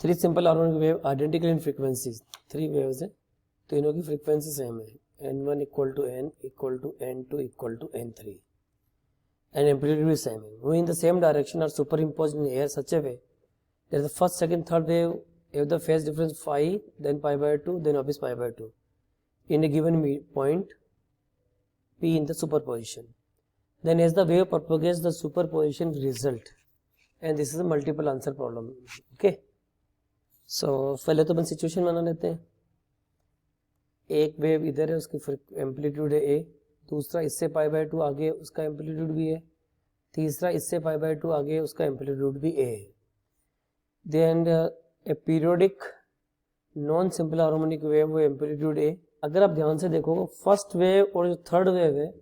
3 simple harmonic wave identical in frequencies, 3 waves हैं, तीनों की फ्रीक्वेंसी सेम है, n1 equal to n equal to n2 equal to n3 and amplitude is same. Moving in the same direction are superimposed in air such a way that the first, second, third wave have the phase difference phi, then pi by 2, then obvious pi by 2 in a given point P in the superposition. Then as the wave propagates, the superposition result, and this is a multiple answer problem. Okay, so पहले तो अपन situation बना लेते हैं. एक wave इधर है, उसकी amplitude है a, दूसरा इससे पाई बाय 2 आगे उसका एम्पलीट्यूड भी है, तीसरा इससे पाई बाय 2 आगे उसका एम्पलीट्यूड भी a है. Then a periodic non simple harmonic wave वो एम्पलीट्यूड a. अगर आप ध्यान से देखो, फर्स्ट वेव और जो थर्ड वेव है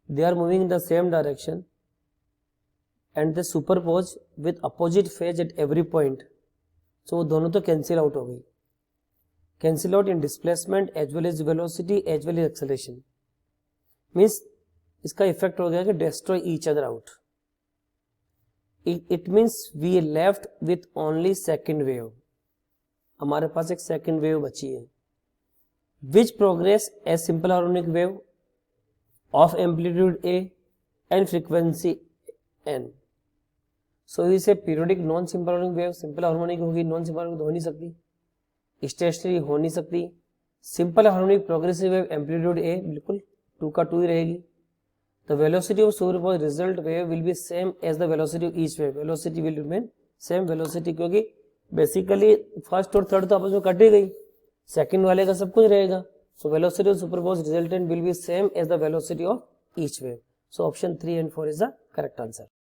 they are moving in the same direction and they superpose with opposite phase at every point. So दोनों तो कैंसिल आउट हो गई, cancel out in displacement as well as velocity as well as acceleration. Means इसका effect हो गया कि destroy each other out. It means we left with only second wave. हमारे पास एक सेकेंड वेव बची है which progress as simple harmonic wave of amplitude A and frequency N. So इसे periodic non simple harmonic wave. Simple harmonic होगी, non simple harmonic हो नहीं सकती, स्टेशनरी हो नहीं सकती. Simple harmonic progressive wave amplitude A बिल्कुल 2 का 2 ही रहेगी. The velocity of superposed result wave will be same as the velocity of each wave. Velocity will remain same velocity, क्योंकि बेसिकली फर्स्ट और थर्ड तो आपस में कट ही गई, सेकंड वाले का सब कुछ रहेगा. So velocity of superposed resultant will be same as the velocity of each wave. So option 3 and 4 is the correct answer.